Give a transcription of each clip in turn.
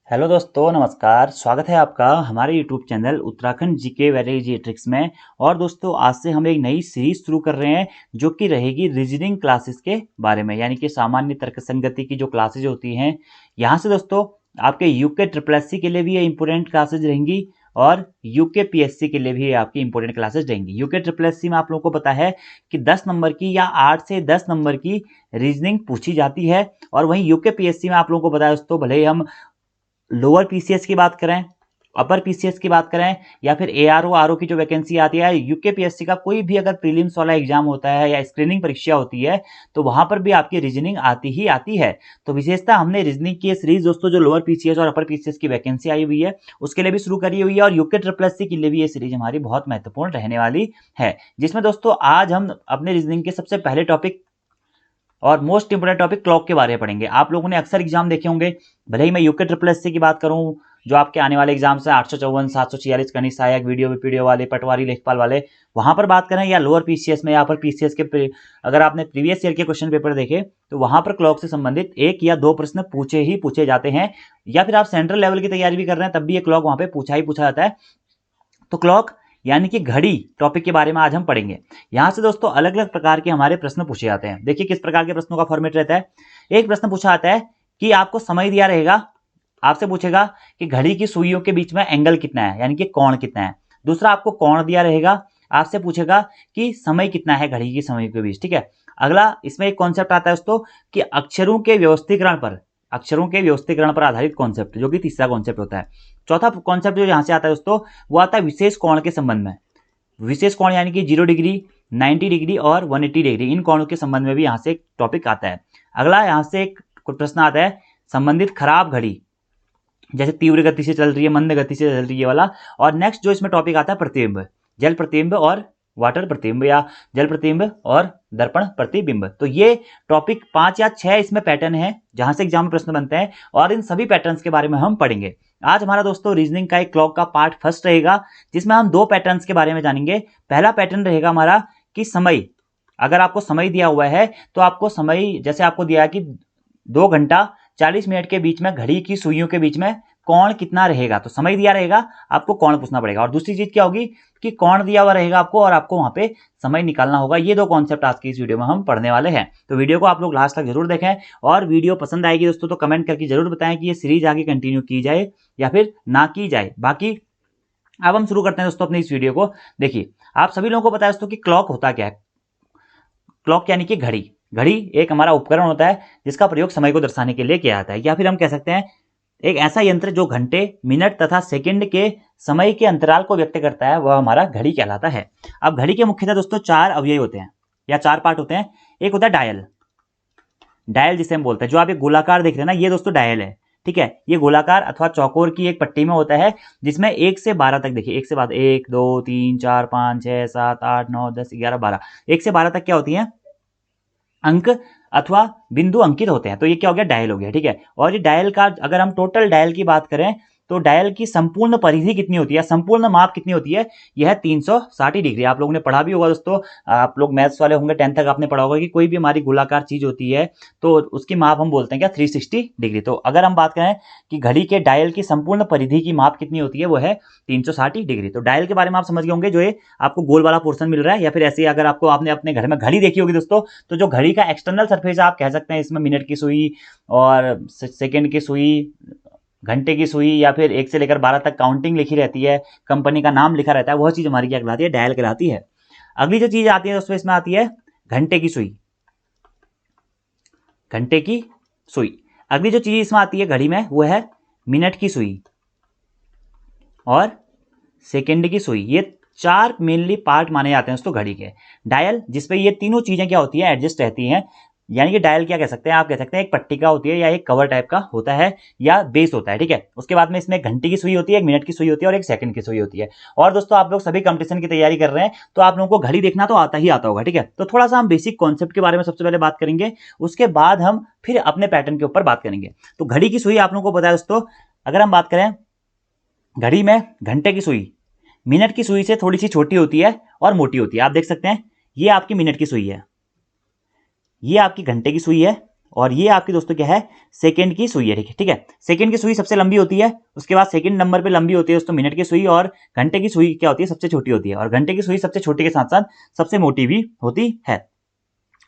Hello दोस्तों, नमस्कार। स्वागत है आपका हमारे YouTube channel Uttarakhand GK very easy tricks में। और दोस्तों, आज से हम एक नई सीरीज शुरू कर रहे हैं जो कि रहेगी रीजनिंग क्लासेस के बारे में, यानी कि सामान्य तर्क संगति की जो क्लासेज होती हैं। यहाँ से दोस्तों आपके यूके ट्रिपल एससी के लिए भी ये इंपॉर्टेंट क्लासेज रहेंगी और यूके पीएससी के लिए भी आपकी इंपॉर्टेंट क्लासेज रहेंगी। यूके ट्रिपल एससी में आप लोगों को पता है कि 10 नंबर की या 8 से 10 नंबर की रीजनिंग पूछी जाती है। और वहीं यूके पीएससी में आप लोगों को पता है दोस्तों, भले ही हम लोअर पीसीएस की बात करें, अपर पीसीएस की बात करें या फिर एआरओ आरओ की जो वैकेंसी आती है, यूके पीएससी का कोई भी अगर प्रीलिम्स वाला एग्जाम होता है या स्क्रीनिंग परीक्षा होती है तो वहां पर भी आपकी रीजनिंग आती ही आती है। तो विशेषता हमने रीजनिंग की सीरीज दोस्तों जो लोअर पीसीएस और अपर पीसीएस की वैकेंसी आई हुई है उसके लिए भी शुरू करी हुई है, और यूके ट्रिपल एससी के लिए भी ये सीरीज हमारी बहुत महत्वपूर्ण रहने वाली है, जिसमें दोस्तों आज हम अपने रीजनिंग के सबसे पहले टॉपिक और मोस्ट इंपोर्टेंट टॉपिक क्लॉक के बारे में पढ़ेंगे। आप लोगों ने अक्सर एग्जाम देखे होंगे, भले ही मैं यूके ट्रिपल एससी की बात करूं, जो आपके आने वाले एग्जाम्स हैं 854, 746, कनिष्ठ सहायक, वीडियो पीडीओ वाले, पटवारी, लेखपाल वाले, वहां पर बात करें, या लोअर पीसीएस में या फिर पीसीएस के अगर आपने प्रीवियस ईयर के क्वेश्चन पेपर देखे तो वहां पर क्लॉक से संबंधित 1 या 2 प्रश्न पूछे जाते हैं, या फिर आप सेंट्रल लेवल की तैयारी भी कर रहे हैं तब भी ये क्लॉक वहां पे पूछा जाता है। तो क्लॉक यानी कि घड़ी टॉपिक के बारे में आज हम पढ़ेंगे। यहां से दोस्तों अलग अलग प्रकार के हमारे प्रश्न पूछे जाते हैं। देखिए किस प्रकार के प्रश्नों का फॉर्मेट रहता है। एक प्रश्न पूछा जाता है कि आपको समय दिया रहेगा, आपसे पूछेगा कि घड़ी की सुइयों के बीच में एंगल कितना है, यानी कि कोण कितना है। दूसरा आपको कोण दिया रहेगा, आपसे पूछेगा कि समय कितना है घड़ी की समय के बीच। ठीक है। अगला इसमें एक कॉन्सेप्ट आता है दोस्तों कि अक्षरों के व्यवस्थीकरण पर आधारित कॉन्सेप्ट, जो कि तीसरा कॉन्सेप्ट होता है। चौथा कॉन्सेप्ट जो यहां से आता है दोस्तों वो आता है विशेष कोण के संबंध में। विशेष कोण यानी कि 0 डिग्री, 90 डिग्री और 180 डिग्री, इन कोणों के संबंध में भी यहां से एक टॉपिक आता है। अगला यहां से एक प्रश्न आता है संबंधित खराब घड़ी, जैसे तीव्र गति से चल रही है, मंद गति से चल रही है वाला। और नेक्स्ट जो इसमें टॉपिक आता है प्रतिबिंब, जल प्रतिबिंब और वाटर प्रतिबिंब, या जल प्रतिबिंब और दर्पण प्रतिबिंब। तो ये टॉपिक 5 या 6 इसमें पैटर्न है जहां से एग्जाम में प्रश्न बनते हैं, और इन सभी पैटर्न्स के बारे में हम पढ़ेंगे। आज हमारा दोस्तों रीजनिंग का एक क्लॉक का पार्ट फर्स्ट रहेगा, जिसमें हम 2 पैटर्न्स के बारे में जानेंगे। पहला पैटर्न रहेगा हमारा कि समय, अगर आपको समय दिया हुआ है तो आपको समय, जैसे आपको दिया है कि 2 घंटा 40 मिनट के बीच में घड़ी की सुइयों के बीच में कोण कितना रहेगा, तो समय दिया रहेगा, आपको कोण पूछना पड़ेगा। और दूसरी चीज क्या होगी कि कोण दिया हुआ रहेगा आपको और आपको वहां पे समय निकालना होगा। ये 2 कॉन्सेप्ट आज की इस वीडियो में हम पढ़ने वाले हैं। तो वीडियो को आप लोग लास्ट तक जरूर देखें, और वीडियो पसंद आएगी दोस्तों तो कमेंट करके जरूर बताएं कि ये सीरीज आगे कंटिन्यू की जाए या फिर ना की जाए। बाकी अब हम शुरू करते हैं दोस्तों अपनी इस वीडियो को। देखिए आप सभी लोगों को पता है दोस्तों कि क्लॉक होता क्या है। क्लॉक यानी कि घड़ी। घड़ी एक हमारा उपकरण होता है जिसका प्रयोग समय को दर्शाने के लिए किया जाता है, या फिर हम कह सकते हैं एक ऐसा यंत्र जो घंटे, मिनट तथा सेकंड के समय के अंतराल को व्यक्त करता है, वह हमारा घड़ी कहलाता है। अब घड़ी के मुख्यतः दोस्तों 4 अवयव होते हैं या 4 पार्ट होते हैं। एक होता है डायल, डायल जिसे हम बोलते हैं, जो आप एक गोलाकार देख रहे हैं ना, ये दोस्तों डायल है। ठीक है। ये गोलाकार अथवा चौकोर की एक पट्टी में होता है, जिसमें 1 से 12 तक, देखिए 1 से 12, 1 2 3 4 5 6 7 8 9 10 11 12, 1 से 12 तक क्या होती है, अंक अथवा बिंदु अंकित होते हैं। तो ये क्या हो गया, डायल हो गया। ठीक है। और ये डायल का अगर हम टोटल डायल की बात करें तो डायल की संपूर्ण परिधि कितनी होती है, संपूर्ण माप कितनी होती है, यह 360 डिग्री। आप लोगों ने पढ़ा भी होगा दोस्तों, आप लोग मैथ्स वाले होंगे, 10th तक आपने पढ़ा होगा कि कोई भी हमारी गोलाकार चीज होती है तो उसकी माप हम बोलते हैं क्या, 360 डिग्री। तो अगर हम बात करें कि घड़ी के डायल की संपूर्ण परिधि की माप कितनी होती है, वो है 360 डिग्री। तो डायल के बारे में आप समझ गए होंगे, जो ये आपको गोल वाला पोर्शन मिल रहा है, या फिर ऐसे अगर आपको आपने अपने घर में घड़ी देखी होगी दोस्तों, तो जो घड़ी का एक्सटर्नल सरफेस आप कह सकते हैं, इसमें मिनट की सुई और सेकेंड की सुई, घंटे की सुई, या फिर 1 से लेकर 12 तक काउंटिंग लिखी रहती है, कंपनी का नाम लिखा रहता है, वह चीज हमारी क्या कहलाती है, डायल कहलाती है। अगली जो चीज आती है दोस्तों इसमें आती है घंटे की सुई, घंटे की सुई। अगली जो चीज इसमें आती है घड़ी में वो है मिनट की सुई और सेकेंड की सुई। ये 4 मेनली पार्ट माने जाते हैं दोस्तों घड़ी के। डायल जिसपे ये तीनों चीजें क्या होती है, एडजस्ट रहती हैं, यानी कि डायल क्या कह सकते हैं, आप कह सकते हैं एक पट्टिका होती है या एक कवर टाइप का होता है या बेस होता है। ठीक है। उसके बाद में इसमें घंटे की सुई होती है, एक मिनट की सुई होती है और एक सेकंड की सुई होती है। और दोस्तों आप लोग सभी कंपटीशन की तैयारी कर रहे हैं तो आप लोगों को घड़ी देखना तो आता ही आता होगा। ठीक है। तो थोड़ा सा हम बेसिक कॉन्सेप्ट के बारे में सबसे पहले बात करेंगे, उसके बाद हम फिर अपने पैटर्न के ऊपर बात करेंगे। तो घड़ी की सुई आप लोगों को पता है दोस्तों, अगर हम बात करें घड़ी में घंटे की सुई मिनट की सुई से थोड़ी सी छोटी होती है और मोटी होती है। आप देख सकते हैं ये आपकी मिनट की सुई है, ये आपकी घंटे की सुई है, और ये आपकी दोस्तों क्या है, सेकंड की सुई है। ठीक है, सेकंड की सुई सबसे लंबी होती है, उसके बाद सेकंड नंबर पे लंबी होती है दोस्तों मिनट की सुई, और घंटे की सुई क्या होती है, सबसे छोटी होती है, और घंटे की सुई सबसे छोटी के साथ साथ सबसे मोटी भी होती है।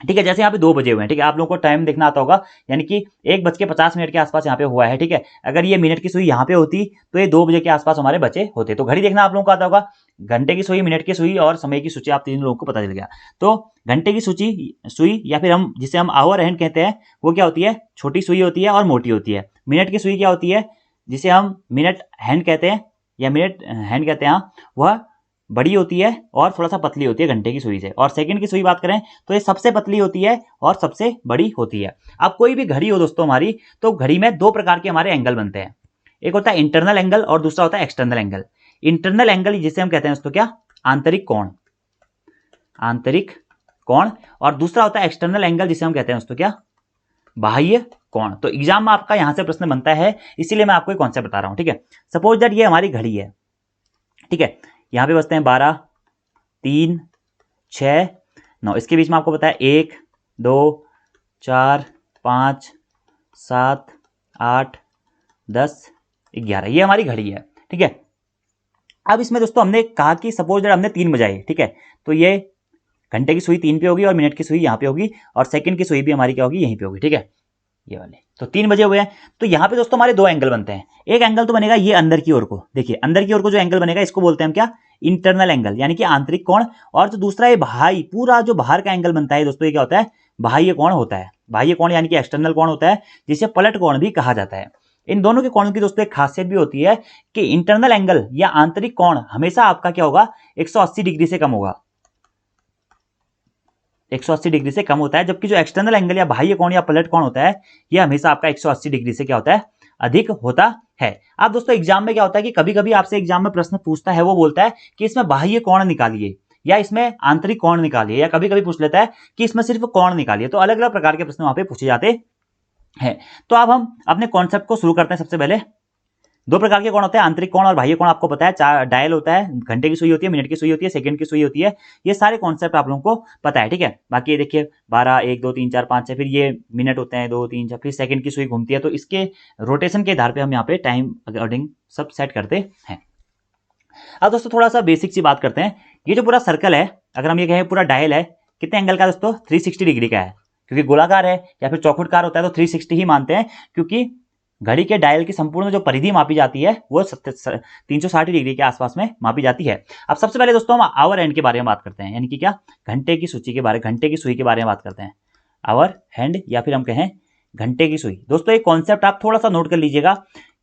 ठीक है, जैसे यहाँ पे 2 बजे हुए हैं, ठीक है, आप लोगों को टाइम देखना आता होगा, यानी कि 1:50 के आसपास यहाँ पे हुआ है। ठीक है, अगर ये मिनट की सुई यहाँ पे होती तो ये 2 बजे के आसपास हमारे बचे होते। तो घड़ी देखना आप लोगों को आता होगा, घंटे की सुई, मिनट की सुई और समय की सूची, आप तीन लोगों को पता चल गया। तो घंटे की सुई या फिर हम जिसे हम आवर हैंड कहते हैं, वो क्या होती है, छोटी सुई होती है और मोटी होती है। मिनट की सुई क्या होती है, जिसे हम मिनट हैंड कहते हैं या मिनट हैंड कहते हैं, वह बड़ी होती है और थोड़ा सा पतली होती है घंटे की सुई से। और सेकंड की सुई बात करें तो ये सबसे पतली होती है और सबसे बड़ी होती है। अब कोई भी घड़ी हो दोस्तों हमारी, तो घड़ी में 2 प्रकार के हमारे एंगल बनते हैं, एक होता है इंटरनल एंगल और दूसरा होता है एक्सटर्नल एंगल। इंटरनल एंगल जिसे हम कहते हैं दोस्तों क्या, आंतरिक कोण, आंतरिक कोण, और दूसरा होता है एक्सटर्नल एंगल जिसे हम कहते हैं दोस्तों क्या, बाह्य कोण। तो एग्जाम में आपका यहां से प्रश्न बनता है, इसीलिए मैं आपको एक कॉन्सेप्ट बता रहा हूं। ठीक है, सपोज दैट ये हमारी घड़ी है। ठीक है, यहां पे बचते हैं 12, 3, 6, 9, इसके बीच में आपको पता है 1, 2, 4, 5, 7, 8, 10, 11, ये हमारी घड़ी है। ठीक है, अब इसमें दोस्तों हमने कहा कि सपोज दैट हमने 3 बजाई। ठीक है, तो ये घंटे की सुई 3 पे होगी और मिनट की सुई यहाँ पे होगी, और सेकंड की सुई भी हमारी क्या होगी, यहीं पे होगी। ठीक है, ये वाले तो 3 बजे हुए हैं। तो यहाँ पे दोस्तों हमारे 2 एंगल बनते हैं। एक एंगल तो बनेगा ये अंदर की ओर को, देखिए अंदर की ओर को जो एंगल बनेगा इसको बोलते हैं हम क्या, इंटरनल एंगल, यानी कि आंतरिक कोण। और जो दूसरा ये बाहरी, पूरा जो बाहर का एंगल बनता है दोस्तों, ये क्या होता है, बाह्य कोण होता है। बाह्य कोण यानी कि एक्सटर्नल कोण होता है, जिसे पलट कोण भी कहा जाता है। इन दोनों के कोणों की दोस्तों एक खासियत भी होती है कि इंटरनल एंगल या आंतरिक कोण हमेशा आपका क्या होगा, 180 डिग्री से कम होगा, 180 डिग्री से कम होता है। जबकि जो एक्सटर्नल एंगल या बाह्य कोण या पलट कोण होता है, यह हमेशा आपका 180 डिग्री से क्या होता है, अधिक होता है। अब दोस्तों एग्जाम में क्या होता है कि कभी कभी आपसे एग्जाम में प्रश्न पूछता है, वो बोलता है कि इसमें बाह्य कोण निकालिए या इसमें आंतरिक कोण निकालिए, या कभी कभी पूछ लेता है कि इसमें सिर्फ कोण निकालिए। तो अलग अलग प्रकार के प्रश्न वहां पे पूछे जाते हैं। तो अब हम अपने कॉन्सेप्ट को शुरू करते हैं। सबसे पहले 2 प्रकार के कोण होते हैं, आंतरिक कोण और बाह्य कोण, आपको पता है। 4 डायल होता है, घंटे की सुई होती है, मिनट की सुई होती है, सेकंड की सुई होती है, ये सारे कॉन्सेप्ट आप लोगों को पता है। ठीक है, बाकी ये देखिए 12, 1, 2, 3, 4, 5, 6, फिर ये मिनट होते हैं 2, 3, 4, फिर सेकंड की सुई घूमती है। तो इसके रोटेशन के आधार पे हम यहाँ पे टाइम अकॉर्डिंग सब सेट करते हैं। अब दोस्तों थोड़ा सा बेसिक सी बात करते हैं। ये जो पूरा सर्कल है, अगर हम ये कहें पूरा डायल है, कितने एंगल का दोस्तों, 360 डिग्री का है। क्योंकि गोलाकार है या फिर चौखुटकार होता है तो 360 ही मानते हैं, क्योंकि घड़ी के डायल की संपूर्ण जो परिधि मापी जाती है वो 360 डिग्री के आसपास में मापी जाती है। अब सबसे पहले दोस्तों हम आवर हैंड के बारे में बात करते हैं, यानी कि क्या, घंटे की सूची के बारे, घंटे की सुई के बारे में बात करते हैं। आवर हैंड या फिर हम कहें घंटे की सुई। दोस्तों एक कॉन्सेप्ट आप थोड़ा सा नोट कर लीजिएगा,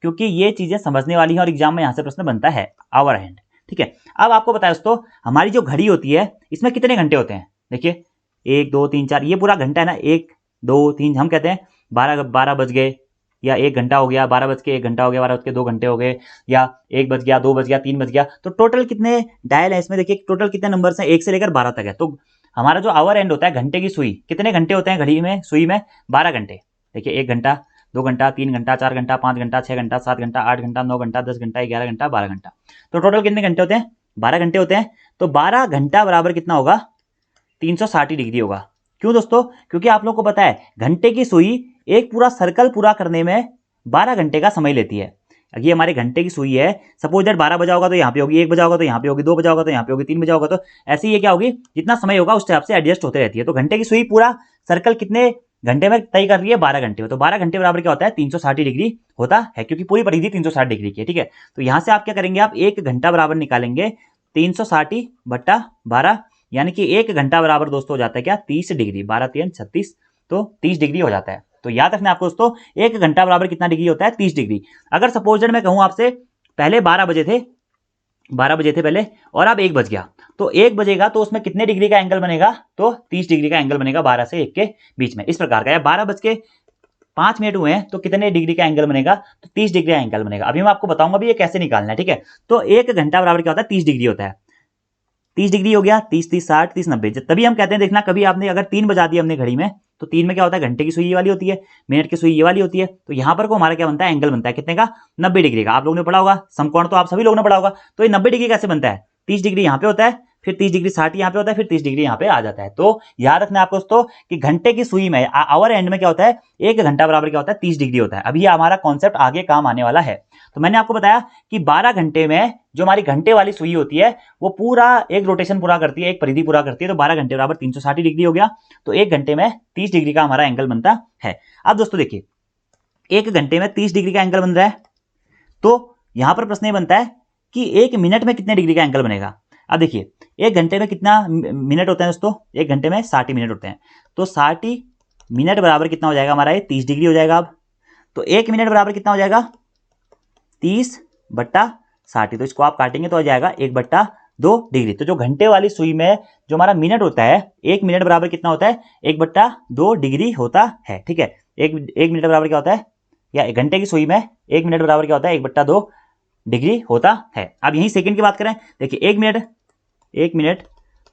क्योंकि ये चीजें समझने वाली है और एग्जाम में यहां से प्रश्न बनता है, आवर हैंड। ठीक है, अब आपको बताया दोस्तों, हमारी जो घड़ी होती है इसमें कितने घंटे होते हैं। देखिए 1, 2, 3, 4, ये पूरा घंटा है ना, 1, 2, 3, हम कहते हैं 12 बज गए, या 1 घंटा हो गया, 12 बज के 1 घंटा हो गया, 12 बज के 2 घंटे हो गए, या 1 बज गया, 2 बज गया, 3 बज गया। तो टोटल कितने डायल है इसमें, देखिए टोटल कितने नंबर्स हैं, 1 से लेकर 12 तक है। तो हमारा जो आवर एंड होता है घंटे की सुई, कितने घंटे होते हैं घड़ी में, सुई में, 12 घंटे। देखिए 1 घंटा, 2 घंटा, 3 घंटा, 4 घंटा, 5 घंटा, 6 घंटा, 7 घंटा, 8 घंटा, 9 घंटा, 10 घंटा, 11 घंटा, 12 घंटा। तो टोटल कितने घंटे होते हैं, 12 घंटे होते हैं। तो 12 घंटा बराबर कितना होगा, 360 डिग्री होगा। क्यों दोस्तों, क्योंकि आप लोगों को पता है घंटे की सुई एक पूरा सर्कल पूरा करने में 12 घंटे का समय लेती है। ये हमारे घंटे की सुई है, सपोज दैट 12 बजा होगा तो यहाँ पे होगी, 1 बजा होगा तो यहाँ पे होगी, 2 बजा होगा तो यहाँ पे होगी, 3 बजा होगा तो ऐसे ही, ये क्या होगी, जितना समय होगा उस हिसाब से एडजस्ट होते रहती है। तो घंटे की सुई पूरा सर्कल कितने घंटे में तय कर रही है, 12 घंटे में। तो 12 घंटे बराबर क्या होता है, 360 डिग्री होता है, क्योंकि पूरी परिधि 360 डिग्री की है। ठीक है, तो यहां से आप क्या करेंगे, आप 1 घंटा बराबर निकालेंगे 360 बट्टा 12, यानी कि 1 घंटा बराबर दोस्तों हो जाता है क्या, 30 डिग्री, 12 3 36, तो 30 डिग्री हो जाता है। तो याद रखना आपको दोस्तों, 1 घंटा बराबर कितना डिग्री होता है, 30 डिग्री। अगर सपोज मैं कहूं आपसे, पहले 12 बजे थे पहले, और अब 1 बज गया, तो 1 बजेगा तो उसमें कितने डिग्री का एंगल बनेगा, तो 30 डिग्री का एंगल बनेगा 12 से 1 के बीच में, इस प्रकार का। या 12 बज के 5 मिनट हुए हैं तो कितने डिग्री का एंगल बनेगा, तो 30 डिग्री का एंगल बनेगा। अभी मैं आपको बताऊंगा भी ये कैसे निकालना है। ठीक है, तो 1 घंटा बराबर क्या होता है, 30 डिग्री होता है। 30 डिग्री हो गया, 30, 30, 60, 30, 90। तभी हम कहते हैं, देखना कभी आपने अगर 3 बजा दिया हमने घड़ी में, तो 3 में क्या होता है, घंटे की सुई ये वाली होती है, मिनट की सुई ये वाली होती है। तो यहां पर को हमारा क्या बनता है, एंगल बनता है कितने का, 90 डिग्री का। आप लोगों ने पढ़ा होगा समकोण, तो आप सभी लोगों ने पढ़ा होगा। तो ये 90 डिग्री कैसे बनता है, 30 डिग्री यहाँ पे होता है, फिर 30 डिग्री 60 यहाँ पे होता है, फिर 30 डिग्री यहाँ पे आ जाता है। तो याद रखना आपको दोस्तों कि घंटे की सुई में आवर एंड में क्या होता है, 1 घंटा बराबर क्या होता है, 30 डिग्री होता है। अभी ये हमारा कॉन्सेप्ट आगे काम आने वाला है। तो मैंने आपको बताया कि 12 घंटे में जो हमारी घंटे वाली सुई होती है वो पूरा एक रोटेशन पूरा करती है, एक परिधि पूरा करती है। तो 12 घंटे बराबर 360 डिग्री हो गया। तो 1 घंटे में 30 डिग्री का हमारा एंगल बनता है। अब दोस्तों देखिए 1 घंटे में 30 डिग्री का एंगल बन रहा है, तो यहां पर प्रश्न ये बनता है कि 1 मिनट में कितने डिग्री का एंगल बनेगा। अब देखिए 1 घंटे में कितना मिनट होते हैं दोस्तों, 1 घंटे में 60 मिनट होते हैं। तो 60 मिनट बराबर कितना हो जाएगा हमारा, ये 30 डिग्री हो जाएगा। अब तो 1 मिनट बराबर कितना हो जाएगा, 30/60। तो इसको आप काटेंगे तो आ जाएगा 1/2 डिग्री। तो जो घंटे वाली सुई में जो हमारा मिनट होता है, 1 मिनट बराबर कितना होता है, 1/2 डिग्री होता है। ठीक है, एक मिनट बराबर क्या होता है, या घंटे की सुई में 1 मिनट बराबर क्या होता है, 1/2 डिग्री होता है। अब यही सेकंड की बात करें, देखिए 1 मिनट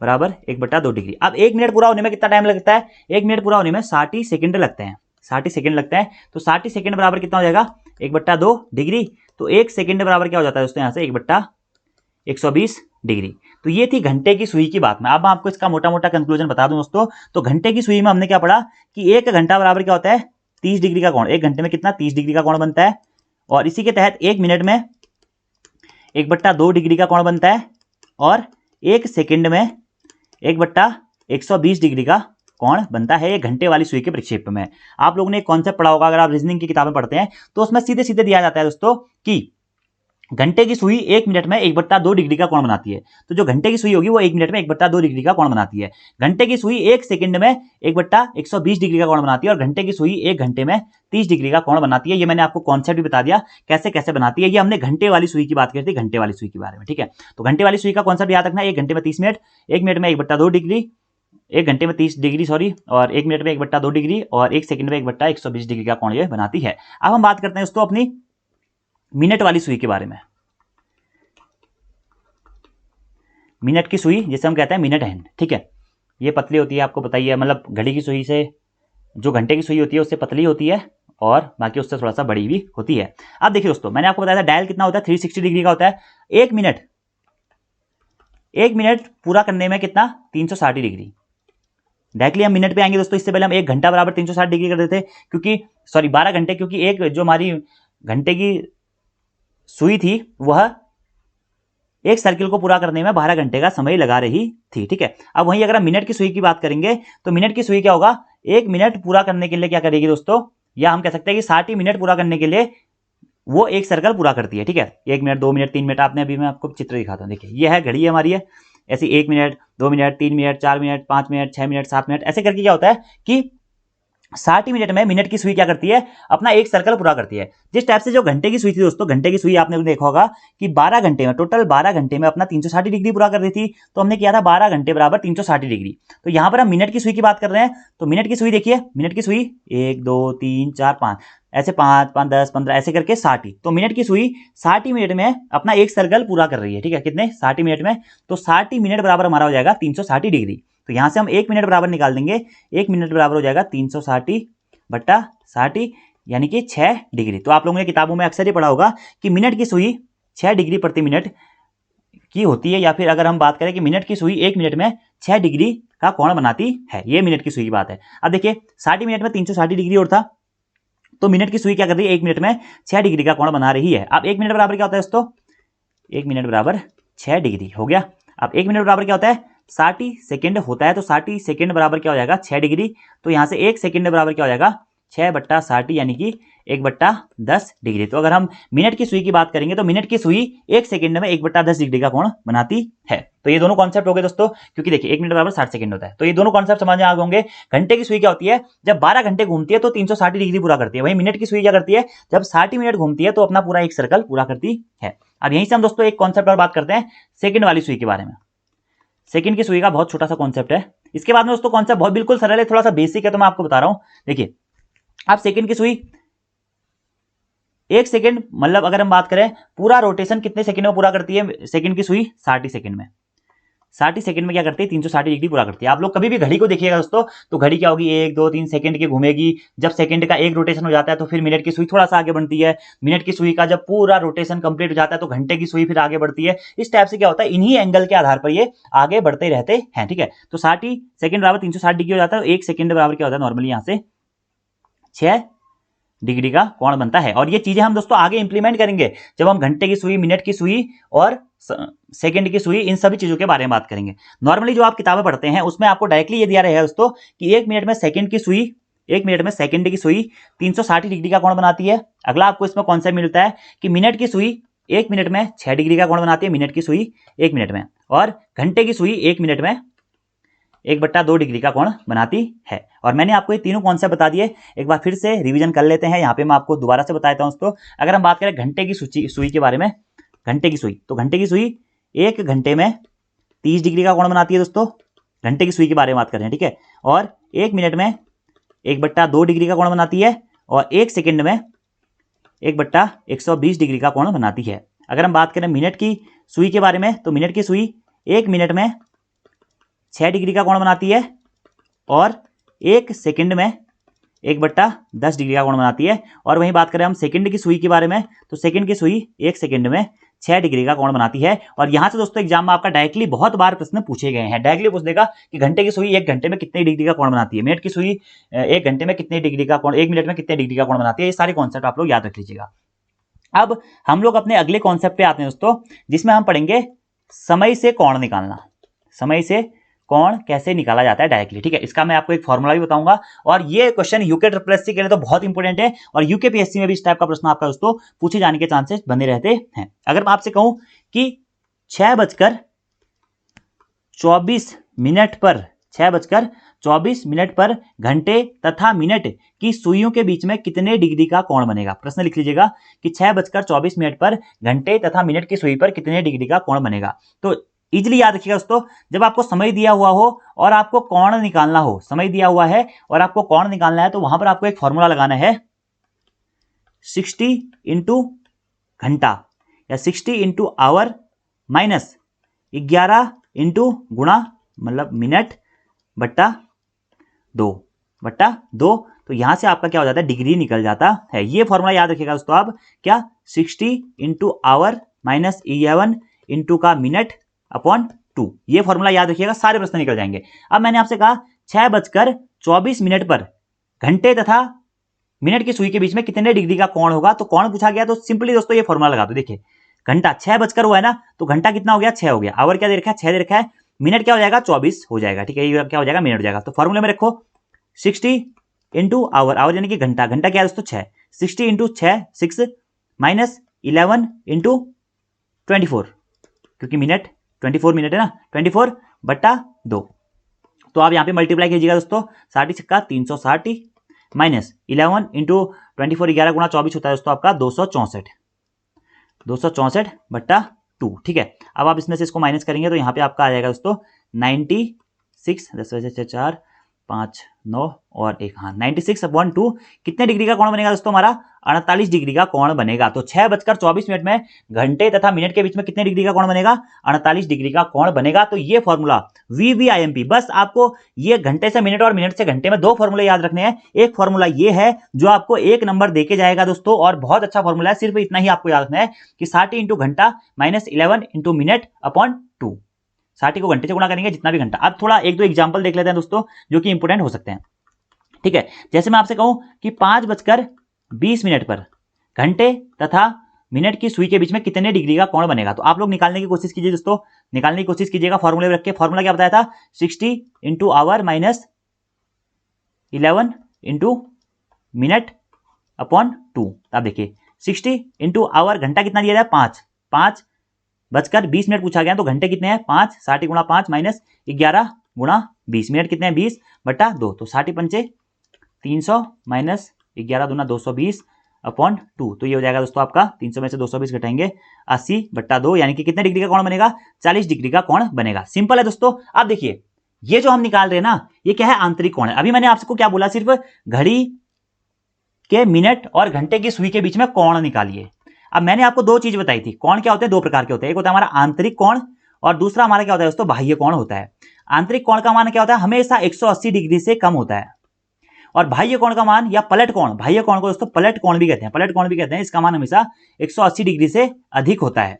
बराबर 1/2 डिग्री। अब 1 मिनट पूरा होने में कितना टाइम लगता है, 1 मिनट पूरा होने में 60 सेकंड लगते हैं, 60 सेकंड लगते हैं। तो 60 सेकंड बराबर कितना हो जाएगा, 1/2 डिग्री। तो 1 सेकंड बराबर क्या हो जाता है दोस्तों, यहाँ से 1/120 डिग्री। तो ये थी घंटे की सुई की बात में। अब मैं आपको इसका मोटा मोटा कंक्लूजन बता दूं दोस्तों। तो घंटे की सुई में हमने क्या पढ़ा कि 1 घंटा बराबर क्या होता है, 30 डिग्री का कोण। 1 घंटे में कितना, 30 डिग्री का कोण बनता है। और इसी के तहत 1 मिनट में 1/2 डिग्री का कोण बनता है, और 1 सेकंड में 1/120 डिग्री का कोण बनता है। ये घंटे वाली सुई के प्रक्षेप में। आप लोगों ने एक कॉन्सेप्ट पढ़ा होगा, अगर आप रीजनिंग की किताबें पढ़ते हैं तो उसमें सीधे सीधे दिया जाता है दोस्तों कि घंटे की सुई 1 मिनट में 1/2 डिग्री का कोण बनाती है। तो जो घंटे की सुई होगी वो 1 मिनट में 1/2 डिग्री का कोण बनाती है। घंटे की सुई 1 सेकंड में 1/120 डिग्री का कोण बनाती है, और घंटे की सुई 1 घंटे में 30 डिग्री का कोण बनाती है। ये मैंने आपको कॉन्सेप्ट भी बता दिया कैसे कैसे बनाती है। ये हमने घंटे वाली सुई की बात की थी, घंटे वाली सुई के बारे में। ठीक है, तो घंटे वाली सुई का कॉन्सेप्ट याद रखना, 1 घंटे में 30 मिनट, 1 मिनट में 1/2 डिग्री, 1 घंटे में 30 डिग्री सॉरी, और 1 मिनट में 1/2 डिग्री, और 1 सेकंड में 1/120 डिग्री का कोण ये बनाती है। अब हम बात करते हैं दोस्तों अपनी मिनट वाली सुई के बारे में। मिनट की सुई जिसे हम कहते हैं मिनट हैंड। ठीक है, ये पतली होती है, आपको बताइए, मतलब घड़ी की सुई से जो घंटे की सुई होती है उससे पतली होती है, और बाकी उससे थोड़ा सा बड़ी भी होती है। अब देखिए दोस्तों, मैंने आपको बताया था डायल कितना होता है, 360 डिग्री का होता है। 1 मिनट पूरा करने में कितना, 360 डिग्री। डायरेक्टली हम मिनट पे आएंगे दोस्तों। इससे पहले हम 1 घंटा बराबर 360 डिग्री कर देते, क्योंकि सॉरी 12 घंटे, क्योंकि एक जो हमारी घंटे की सुई थी वह एक सर्किल को पूरा करने में 12 घंटे का समय लगा रही थी। ठीक है, अब वहीं अगर हम मिनट की सुई की बात करेंगे तो मिनट की सुई क्या होगा, 1 मिनट पूरा करने के लिए क्या करेगी दोस्तों, या हम कह सकते हैं कि 60 मिनट पूरा करने के लिए वो एक सर्कल पूरा करती है। ठीक है, 1 मिनट 2 मिनट 3 मिनट, आपने अभी मैं आपको चित्र दिखाता हूँ। देखिए ये है घड़ी हमारी है, ऐसे 1 minute 2 minute 3 minute 4 minute 5 minute 6 minute 7 minute, ऐसे करके क्या होता है कि 60 मिनट में मिनट की सुई क्या करती है, अपना एक सर्कल पूरा करती है। जिस टाइप से जो घंटे की सुई थी दोस्तों, घंटे की सुई आपने देखा होगा कि 12 घंटे में, टोटल 12 घंटे में अपना 360 डिग्री पूरा कर रही थी। तो हमने किया था 12 घंटे बराबर 360 डिग्री। तो यहां पर हम मिनट की सुई की बात कर रहे हैं। तो मिनट की सुई देखिए, मिनट की सुई 1 2 3 4 5, ऐसे 5 5 10 15 ऐसे करके 60। तो मिनट की सुई 60 मिनट में अपना एक सर्कल पूरा कर रही है। ठीक है, कितने, 60 मिनट में। तो 60 मिनट बराबर हमारा हो जाएगा 360 डिग्री। तो यहां से हम 1 मिनट बराबर निकाल देंगे, 1 मिनट बराबर हो जाएगा 360/60, यानी कि 6 डिग्री। तो आप लोगों ने किताबों में अक्सर ही पढ़ा होगा कि मिनट की सुई 6 डिग्री प्रति मिनट की होती है, या फिर अगर हम बात करें कि मिनट की सुई 1 मिनट में 6 डिग्री का कोण बनाती है। ये मिनट की सुई की बात है। अब देखिए 60 मिनट में 360 डिग्री और था, तो मिनट की सुई क्या कर रही है, 1 मिनट में 6 डिग्री का कोण बना रही है। अब 1 मिनट बराबर क्या होता है दोस्तों, 1 मिनट बराबर 6 डिग्री हो गया। अब 1 मिनट बराबर क्या होता है, 60 सेकंड होता है। तो 60 सेकंड बराबर क्या हो जाएगा, 6 डिग्री। तो यहां से 1 सेकंड बराबर क्या हो जाएगा, 6/60, यानी कि 1/10 डिग्री। तो अगर हम मिनट की सुई की बात करेंगे तो मिनट की सुई 1 सेकंड में 1/10 डिग्री का कोण बनाती है। तो ये दोनों कॉन्सेप्ट हो गए दोस्तों, क्योंकि देखिए 1 मिनट बराबर 60 सेकंड होता है। तो ये दोनों कॉन्सेप्ट समझ में आ गए होंगे। घंटे की सुई क्या होती है, जब 12 घंटे घूमती है तो 360 डिग्री पूरा करती है। वहीं मिनट की सुई क्या करती है, जब 60 मिनट घूमती है तो अपना पूरा एक सर्कल पूरा करती है। अब यहीं से हम दोस्तों एक कॉन्सेप्ट और बात करते हैं सेकंड वाली सुई के बारे में। सेकंड की सुई का बहुत छोटा सा कॉन्सेप्ट है। इसके बाद में दोस्तों कॉन्सेप्ट बहुत बिल्कुल सरल है, थोड़ा सा बेसिक है, तो मैं आपको बता रहा हूं। देखिए आप सेकंड की सुई 1 सेकंड, मतलब अगर हम बात करें पूरा रोटेशन कितने सेकंड में पूरा करती है सेकंड की सुई, 60 सेकंड में। 60 सेकंड में क्या करती है, 360 डिग्री पूरा करती है। आप लोग कभी भी घड़ी को देखिएगा दोस्तों, तो घड़ी क्या होगी, 1 2 3 सेकंड की घूमेगी। जब सेकंड का एक रोटेशन हो जाता है तो फिर मिनट की सुई थोड़ा सा आगे बढ़ती है। मिनट की सुई का जब पूरा रोटेशन कंप्लीट हो जाता है तो घंटे की सुई फिर आगे बढ़ती है। इस टाइप से क्या होता है, इन्हीं एंगल के आधार पर ये आगे बढ़ते रहते हैं। ठीक है, तो 60 सेकंड बराबर 360 डिग्री हो जाता है। एक सेकंड बराबर क्या होता है नॉर्मली यहां से 6 डिग्री का कोण बनता है। और ये चीजें हम दोस्तों आगे इंप्लीमेंट करेंगे जब हम घंटे की सुई, मिनट की सुई और सेकंड की सुई, इन सभी चीजों के बारे में बात करेंगे। नॉर्मली जो आप किताबें पढ़ते हैं उसमें आपको डायरेक्टली ये दिया रहेगा दोस्तों कि 1 मिनट में सेकंड की सुई, 1 मिनट में सेकंड की सुई 360 डिग्री का कोण बनाती है। अगला आपको इसमें कॉन्सेप्ट मिलता है कि मिनट की सुई 1 मिनट में 6 डिग्री का कोण बनाती है, मिनट की सुई 1 मिनट में, और घंटे की सुई 1 मिनट में 1/2 डिग्री का कोण बनाती है। और मैंने आपको ये तीनों कॉन्सेप्ट बता दिए, एक बार फिर से रिवीजन कर लेते हैं। यहाँ पे मैं आपको दोबारा से बता देता हूँ दोस्तों। अगर हम बात करें घंटे की सुई के बारे में, घंटे की सुई, तो घंटे की सुई 1 घंटे में 30 डिग्री का कोण बनाती है दोस्तों, घंटे की सुई के बारे में बात कर रहे हैं। ठीक है, और 1 मिनट में 1/2 डिग्री का कोण बनाती है, और 1 सेकेंड में 1/120 डिग्री का कोण बनाती है। अगर हम बात करें मिनट की सुई के बारे में, तो मिनट की सुई 1 मिनट में 6 डिग्री का कोण बनाती है, और 1 सेकंड में 1/10 डिग्री का कोण बनाती है। और वहीं बात करें हम सेकंड की सुई के बारे में, तो सेकंड की सुई 1 सेकंड में 6 डिग्री का कोण बनाती है। और यहां से दोस्तों एग्जाम में आपका डायरेक्टली बहुत बार प्रश्न पूछे गए हैं। डायरेक्टली पूछ देगा कि घंटे की सुई 1 घंटे में कितने डिग्री का कोण बनाती है, मिनट की सुई 1 घंटे में कितने डिग्री का कोण, 1 मिनट में कितने डिग्री का कोण बनाती है। ये सारे कॉन्सेप्ट आप लोग याद रख लीजिएगा। अब हम लोग अपने अगले कॉन्सेप्ट पे आते हैं दोस्तों, जिसमें हम पढ़ेंगे समय से कोण निकालना। समय से कोण कैसे निकाला जाता है डायरेक्टली। ठीक है, इसका मैं आपको एक फॉर्मूला भी बताऊंगा। और ये क्वेश्चन यूके ट्रिपल के लिए तो बहुत इंपॉर्टेंट है, और यूके पीएससी में भी इस टाइप का प्रश्न आपका दोस्तों पूछे जाने के चांसेस बने रहते हैं। अगर मैं आपसे कहूं कि 6:24 पर 6:24 पर घंटे तथा मिनट की सुइयों के बीच में कितने डिग्री का कोण बनेगा। प्रश्न लिख लीजिएगा कि 6:24 पर घंटे तथा मिनट की सुई पर कितने डिग्री का कोण बनेगा। तो इजिली याद रखिएगा दोस्तों, जब आपको समय दिया हुआ हो और आपको कोण निकालना हो, समय दिया हुआ है और आपको कोण निकालना है, तो वहां पर आपको एक फॉर्मूला लगाना है 60 इंटू घंटा या 60 इंटू आवर माइनस 11 इंटू गुणा मतलब मिनट बट्टा 2। तो यहां से आपका क्या हो जाता है, डिग्री निकल जाता है। ये फॉर्मूला याद रखिएगा दोस्तों आप, क्या 60 इंटू आवर माइनस 11 इंटू का मिनट अपॉन 2। ये फॉर्मूला याद रखिएगा, सारे प्रश्न निकल जाएंगे। अब मैंने आपसे कहा 6:24 पर घंटे तथा मिनट की सुई के बीच में कितने डिग्री का कोण होगा, तो कोण पूछा गया, तो सिंपली दोस्तों ये फॉर्मूला लगा दो। देखिए घंटा 6 बजकर हुआ है ना, तो घंटा कितना हो गया, 6 हो गया। आवर क्या दे रखा है, 6 दे रखा है। मिनट क्या हो जाएगा, 24 हो जाएगा। ठीक है, ये क्या हो जाएगा, मिनट हो जाएगा। तो फॉर्मूले में रखो 60 इंटू आवर, आवर यानी कि घंटा, घंटा क्या है दोस्तों 6, 60 इंटू 6 माइनस 11 इंटू 24, क्योंकि मिनट 24 मिनट है ना, 24/2। तो आप यहाँ पे मल्टीप्लाई कीजिएगा दोस्तों, 60 छक्का 360 माइनस 11 इंटू 24, 11 गुणा 24 होता है दोस्तों आपका 264/2। ठीक है, अब आप इसमें से इसको माइनस करेंगे तो यहाँ पे आपका आ जाएगा दोस्तों 96, 10 वजह से 4 5 9 और 1, हाँ 96/2 कितने डिग्री का कोण बनेगा दोस्तों, हमारा 48 डिग्री का कोण बनेगा। तो 6:24 में घंटे तथा मिनट के बीच में कितने डिग्री का कोण बनेगा, 48 डिग्री का कोण बनेगा। तो ये फॉर्मूला VVIMP, बस आपको ये घंटे से मिनट और मिनट से घंटे में 2 फॉर्मूले याद रखने हैं। एक फॉर्मूला ये है जो आपको 1 नंबर देके जाएगा दोस्तों, और बहुत अच्छा फॉर्मूला है। सिर्फ इतना ही आपको याद रखना है कि 60 इंटू घंटा माइनस 11 इंटू मिनट अपॉन 2। 60 को घंटे से गुणा करेंगे जितना भी घंटा। अब थोड़ा 1-2 एग्जाम्पल देख लेते हैं दोस्तों जो कि इंपोर्टेंट हो सकते हैं। ठीक है, जैसे मैं आपसे कहूं कि 5:20 पर घंटे तथा मिनट की सुई के बीच में कितने डिग्री का कोण बनेगा, तो आप लोग निकालने की कोशिश कीजिए दोस्तों, निकालने की कोशिश कीजिएगा फॉर्मूले में रख के। फॉर्मूला क्या बताया था, 60 into hour minus 11 into minute upon 2। आप देखिए 60 इंटू आवर, घंटा कितना दिया जाए 5:20 पूछा गया, तो घंटे कितने हैं 5, 60 गुणा 5 माइनस 11 गुणा 20, मिनट कितने हैं 20/2। तो 60 पंचे 300 माइनस 11 दूना 220/2। तो ये हो जाएगा दोस्तों आपका 300 में से 220 घटाएंगे 80/2, यानी कि कितने डिग्री का कोण बनेगा, 40 डिग्री का कोण बनेगा। सिंपल है दोस्तों। अब देखिए ये जो हम निकाल रहे हैं ना, ये क्या है, आंतरिक कोण है। अभी मैंने आपको क्या बोला, सिर्फ घड़ी के मिनट और घंटे की सुई के बीच में कोण निकालिए। अब मैंने आपको 2 चीज बताई थी, कोण क्या होते हैं, 2 प्रकार के होते हैं। एक होता है हमारा आंतरिक कोण और दूसरा हमारा क्या होता है दोस्तों, बाह्य कोण होता है। आंतरिक कोण का मान क्या होता है, हमेशा 180 डिग्री से कम होता है। और बाह्य कोण का मान या पलट कोण, बाह्य कोण को दोस्तों पलट कोण भी कहते हैं, पलट कोण भी कहते हैं, इसका मान हमेशा 180 डिग्री से अधिक होता है।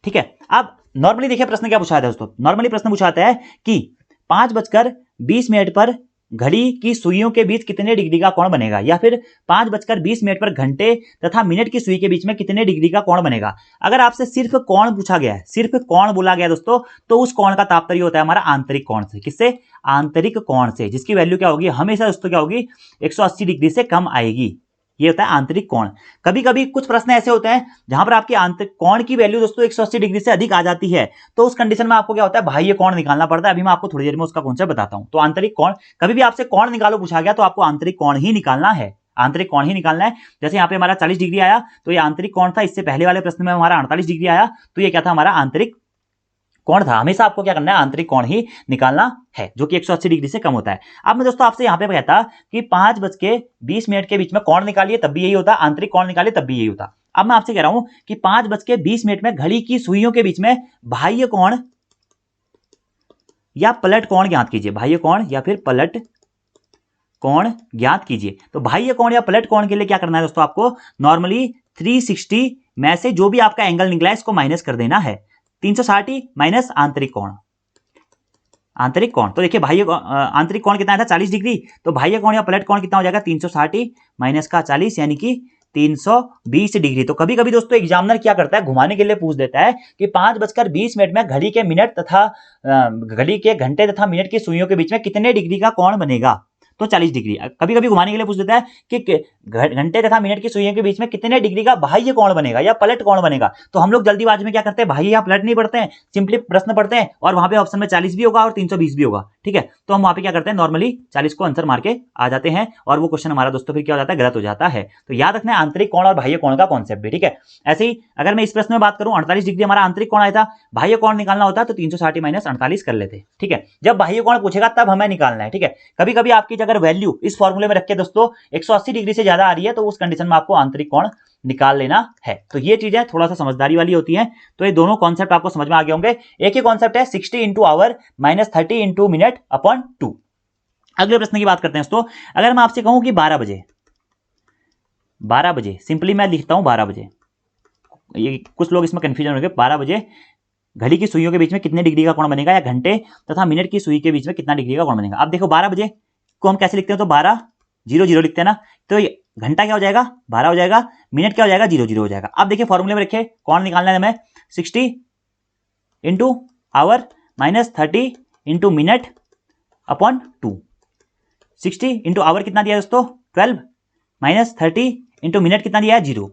ठीक है, अब नॉर्मली देखिए प्रश्न क्या पूछा है दोस्तों, नॉर्मली प्रश्न पूछा है कि 5:20 पर घड़ी की सुइयों के बीच कितने डिग्री का कोण बनेगा, या फिर 5:20 पर घंटे तथा मिनट की सुई के बीच में कितने डिग्री का कोण बनेगा। अगर आपसे सिर्फ कोण पूछा गया है, सिर्फ कोण बोला गया दोस्तों, तो उस कोण का तात्पर्य होता है हमारा आंतरिक कोण से। किससे, आंतरिक कोण से, जिसकी वैल्यू क्या होगी, हमेशा दोस्तों क्या होगी, 180 डिग्री से कम आएगी। ये होता है आंतरिक कोण। कभी कभी कुछ प्रश्न ऐसे होते हैं जहां पर आपकी आंतरिक कोण की वैल्यू दोस्तों 180 डिग्री से अधिक आ जाती है, तो उस कंडीशन में आपको क्या होता है, बाह्य कोण निकालना पड़ता है। अभी मैं आपको थोड़ी देर में उसका कॉन्सेप्ट बताता हूं। तो आंतरिक कोण, कभी भी आपसे कोण निकालो पूछा गया तो आपको आंतरिक कोण ही निकालना है, आंतरिक कोण ही निकालना है। जैसे यहाँ पे हमारा 40 डिग्री आया तो ये आंतरिक कोण था, इससे पहले वाले प्रश्न में हमारा 48 डिग्री आया तो ये क्या था, हमारा आंतरिक कोण था। हमेशा आपको क्या करना है, आंतरिक कोण ही निकालना है, जो कि 180 डिग्री से कम होता है। अब मैं दोस्तों आपसे यहाँ पे कहता कि 5:20 के बीच में कोण निकालिए तब भी यही होता, आंतरिक कोण निकालिए तब भी यही होता। अब मैं आपसे कह रहा हूं कि 5:20 में घड़ी की सुइयों के बीच में बाह्य कोण या पलट कोण ज्ञात कीजिए, बाह्य कोण या फिर पलट कोण ज्ञात कीजिए। तो बाह्य कोण या पलट कोण के लिए क्या करना है दोस्तों, आपको नॉर्मली 360 में से जो भी आपका एंगल निकला है इसको माइनस कर देना है। 360 माइनस आंतरिक कोण, आंतरिक कोण, तो देखिए बाह्य आंतरिक कोण कितना था 40 डिग्री, तो बाह्य कोण या पलट कोण कितना हो जाएगा, 360 माइनस का 40 यानी कि 320 डिग्री। तो कभी कभी दोस्तों एग्जामिनर क्या करता है, घुमाने के लिए पूछ देता है कि 5:20 में घड़ी के मिनट तथा घड़ी के घंटे तथा मिनट की सुइयों के बीच में कितने डिग्री का कोण बनेगा, तो 40 डिग्री। कभी कभी घुमाने के लिए पूछ देता है कि घंटे तथा मिनट की सुइयों के बीच में कितने डिग्री का बाह्य कोण बनेगा या पलट कोण बनेगा। तो हम लोग जल्दीबाजी में क्या करते हैं, बाह्य या पलट नहीं पढ़ते हैं, सिंपली प्रश्न पढ़ते हैं और वहां पे ऑप्शन में 40 भी होगा और 320 भी होगा। ठीक है, तो हम वहां पे क्या करते हैं, नॉर्मली 40 को आंसर मार के आ जाते हैं और वो क्वेश्चन हमारा दोस्तों फिर क्या हो जाता है, गलत हो जाता है। तो याद रखना है आंतरिक कोण और बाह्य कोण का कॉन्सेप्ट भी। ठीक है, ऐसे ही अगर मैं इस प्रश्न में बात करूं 48 डिग्री हमारा आंतरिक कोण आया था, बाह्य कोण निकालना होता तो 360 माइनस 48 कर लेते। ठीक है, जब बाह्य कोण पूछेगा तब हमें निकालना है। ठीक है, कभी कभी आपकी अगर वैल्यू इस फॉर्मूले में रख के दोस्तों 180 डिग्री से ज्यादा आ रही है तो उस कंडीशन में आपको आंतरिक कोण निकाल लेना है। तो ये चीजें थोड़ा सा समझदारी वाली होती हैं। तो ये दोनों कॉन्सेप्ट आपको समझ में आ गए होंगे। एक ही कॉन्सेप्ट है 60 into hour minus 30 into minute upon 2। अगले प्रश्न की बात करते हैं दोस्तों। अगर मैं आपसे कहूं कि 12 बजे सिंपली मैं लिखता हूं 12 बजे, ये कुछ लोग इसमें कंफ्यूजन होंगे, 12 बजे घड़ी की सुइयों के बीच में कितने डिग्री का कोण बनेगा या घंटे तथा मिनट की सुई के बीच में कितना डिग्री का कोण बनेगा। अब देखो 12 बजे को हम कैसे लिखते हैं, तो 12:00 लिखते हैं ना, तो घंटा क्या हो जाएगा 12 हो जाएगा, मिनट क्या हो जाएगा 00 हो जाएगा। अब देखिए फॉर्मूले में रखे कोण निकालना है हमें, 60 into hour minus 30 into minute upon 2। 60 into hour कितना दिया दोस्तों 12 माइनस 30 इंटू मिनट कितना दिया है 0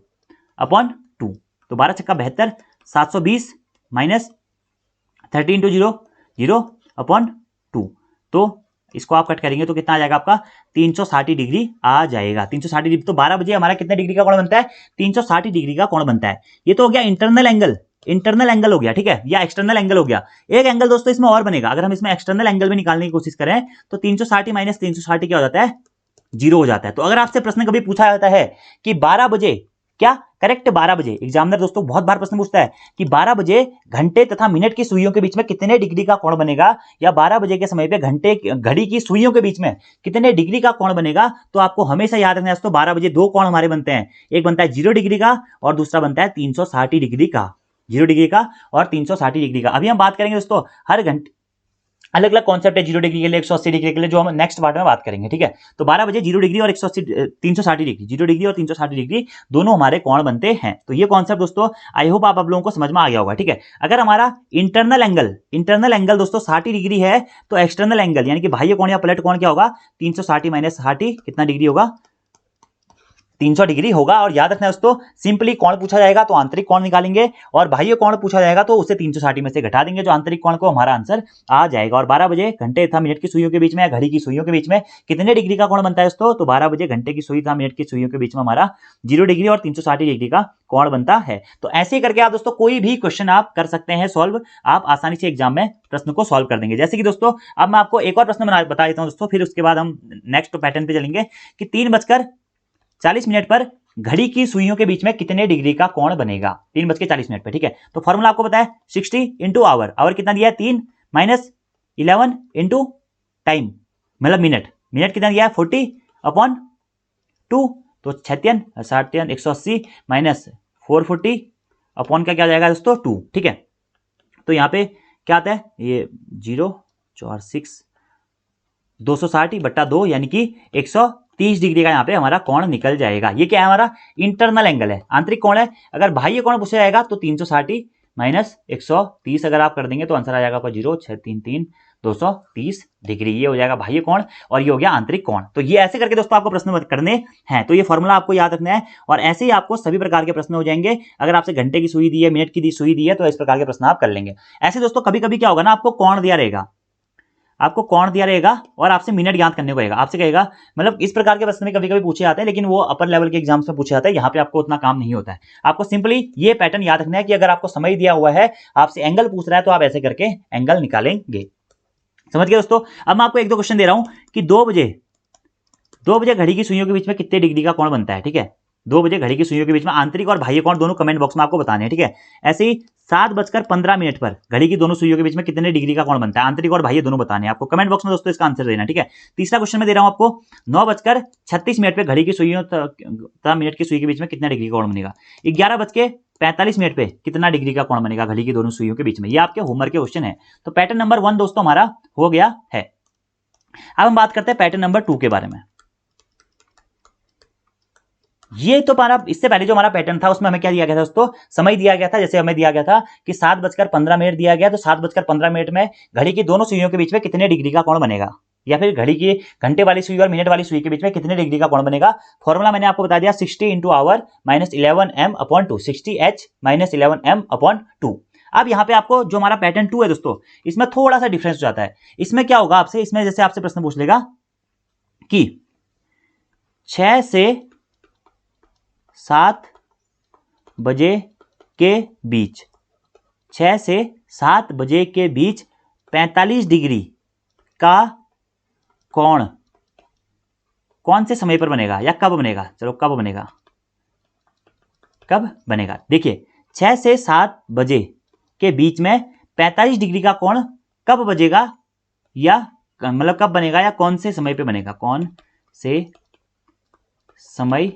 अपॉन 2। तो 12 छक्का 72, 720 माइनस 30 इंटू 0 अपॉन 2। तो इसको आप कट करेंगे तो कितना आ जाएगा आपका 360 डिग्री आ जाएगा। 360 डिग्री, तो 12 बजे हमारा कितने डिग्री का कोण बनता है, 360 डिग्री का कोण बनता है। ये तो हो गया इंटरनल एंगल हो गया। ठीक है, या एक्सटर्नल एंगल हो गया। एक एंगल दोस्तों इसमें और बनेगा, अगर हम इसमें एक्सटर्नल एंगल भी निकालने की कोशिश करें तो 360 माइनस 360 क्या हो जाता है 0 हो जाता है। तो अगर आपसे प्रश्न कभी पूछा जाता है कि 12 बजे क्या करेक्ट 12 बजे, एग्जामिनर दोस्तों बहुत बार प्रश्न पूछता है कि 12 बजे घंटे तथा मिनट की सुइयों के बीच में कितने डिग्री का कोण बनेगा, या 12 बजे के समय पे घड़ी की सुइयों के बीच में कितने डिग्री का कोण बनेगा। तो आपको हमेशा याद रखना है दोस्तों 12 बजे दो कोण हमारे बनते हैं, एक बनता है 0 डिग्री का और दूसरा बनता है 360 डिग्री का, 0 डिग्री का और 360 डिग्री का। अभी हम बात करेंगे दोस्तों हर घंटे अलग अलग कॉन्सेप्ट है 0 डिग्री के लिए 180 डिग्री के लिए, जो हम नेक्स्ट पार्ट में बात करेंगे। ठीक है, तो 12 बजे 0 डिग्री और 360 डिग्री, 0 डिग्री और 360 डिग्री दोनों हमारे कोण बनते हैं। तो ये कॉन्सेप्ट दोस्तों आई होप आप लोगों को समझ में आ गया होगा। ठीक है, अगर हमारा इंटरनल एंगल दोस्तों 60 डिग्री है तो एक्सटर्नल एंगल यानी कि बाह्य कोण या पलट कोण क्या होगा 360 माइनस 60 कितना डिग्री होगा 300 डिग्री होगा। और याद रखना है दोस्तों सिंपली कोण पूछा जाएगा तो आंतरिक कोण निकालेंगे और बाह्य कोण पूछा जाएगा तो उसे 360 में से घटा देंगे जो आंतरिक कोण को हमारा आंसर आ जाएगा। और 12 बजे घंटे तथा मिनट की सुइयों के बीच में या घड़ी की सुइयों के बीच में कितने डिग्री का कोण बनता है दोस्तों, तो 12 बजे घंटे की सुई तथा मिनट की सुइयों के बीच में हमारा 0 डिग्री और 360 डिग्री का कोण बनता है। तो ऐसे ही करके आप दोस्तों कोई भी क्वेश्चन आप कर सकते हैं सॉल्व, आप आसानी से एग्जाम में प्रश्न को सॉल्व कर देंगे। जैसे कि दोस्तों अब मैं आपको एक और प्रश्न बता देता हूं दोस्तों, फिर उसके बाद हम नेक्स्ट पैटर्न पे चलेंगे कि 3:40 पर घड़ी की सुइयों के बीच में कितने डिग्री का कोण बनेगा 3:40 पे। ठीक है, तो फॉर्मूला आपको पता है 60 इंटू आवर, आवर कितना दिया है 3 माइनस 11 इंटू टाइम मतलब मिनट, मिनट कितना दिया है 40/2, तो 36 60 180 माइनस 440 अपॉन का क्या जाएगा दोस्तों 2। ठीक है, तो यहाँ पे क्या आता है ये 0 4 6 260/2 यानी कि 130 डिग्री का यहाँ पे हमारा कोण निकल जाएगा। ये क्या है हमारा इंटरनल एंगल है, आंतरिक कोण है। अगर बाह्य कोण पूछा जाएगा तो 360 माइनस 130 अगर आप कर देंगे तो आंसर आ जाएगा आपका 0 6 3 3 230 डिग्री। ये हो जाएगा बाह्य कोण और ये हो गया आंतरिक कोण। तो ये ऐसे करके दोस्तों आपको प्रश्न करने हैं, तो ये फॉर्मूला आपको याद रखना है और ऐसे ही आपको सभी प्रकार के प्रश्न हो जाएंगे। अगर आपसे घंटे की सुई दी है, मिनट की सुई दी है, तो इस प्रकार के प्रश्न आप कर लेंगे। ऐसे दोस्तों कभी कभी क्या होगा ना, आपको कोण दिया रहेगा, आपको कोण दिया रहेगा और आपसे मिनट ज्ञात करने को कहेगा, आपसे कहेगा मतलब इस प्रकार के प्रश्न में कभी कभी पूछे जाते हैं, लेकिन वो अपर लेवल के एग्जाम्स में पूछे जाते हैं। यहाँ पे आपको उतना काम नहीं होता है। आपको सिंपली ये पैटर्न याद रखना है कि अगर आपको समय दिया हुआ है, आपसे एंगल पूछ रहा है, तो आप ऐसे करके एंगल निकालेंगे। समझ गए दोस्तों। अब मैं आपको एक दो क्वेश्चन दे रहा हूं कि 2 बजे घड़ी की सुइयों के बीच में कितने डिग्री का कोण बनता है। ठीक है, 2 बजे घड़ी की सुइयों के बीच में आंतरिक और बाह्य कोण दोनों कमेंट बॉक्स में आपको बताने हैं। ठीक है, ऐसे ही 7:15 पर घड़ी की दोनों सुइयों के बीच में कितने डिग्री का कोण बनता है, आंतरिक और बाह्य दोनों बताने हैं आपको। कमेंट बॉक्स में दोस्तों इसका आंसर देना। ठीक है, तीसरा क्वेश्चन मैं दे रहा हूं आपको, 9:36 पर घड़ी की सुइयों तथा मिनट की सुई के बीच में कितने डिग्री का कोण बनेगा। 11:45 पे कितना डिग्री का कोण बनेगा घड़ी की दोनों सुइयों के बीच में। ये आपके होमवर्क के क्वेश्चन है। तो पैटर्न नंबर 1 दोस्तों हमारा हो गया है। अब हम बात करते हैं पैटर्न नंबर 2 के बारे में। ये तो हमारा इससे पहले जो हमारा पैटर्न था उसमें हमें क्या दिया गया था दोस्तों, समय दिया गया था। जैसे हमें दिया गया था कि 7:15 दिया गया, तो 7:15 में घड़ी की दोनों सुइयों के बीच में कितने डिग्री का कोण बनेगा, या फिर घड़ी की घंटे वाली सुई और मिनट वाली सुई के बीच में कितने डिग्री का कोण बनेगा। फॉर्मूला मैंने आपको बता दिया 60 into hour minus 11m/2, 60h minus 11m/2। अब यहाँ पे आपको जो हमारा पैटर्न 2 है दोस्तों, इसमें थोड़ा सा डिफरेंस हो जाता है। इसमें क्या होगा आपसे, इसमें जैसे आपसे प्रश्न पूछ लेगा कि 6 से 7 बजे के बीच, 6 से 7 बजे के बीच 45 डिग्री का कोण कौन से समय पर बनेगा या कब बनेगा। चलो कब बनेगा, कब बनेगा। देखिए 6 से 7 बजे के बीच में 45 डिग्री का कोण कब बजेगा, या मतलब कब बनेगा या कौन से समय पे बनेगा, कौन से समय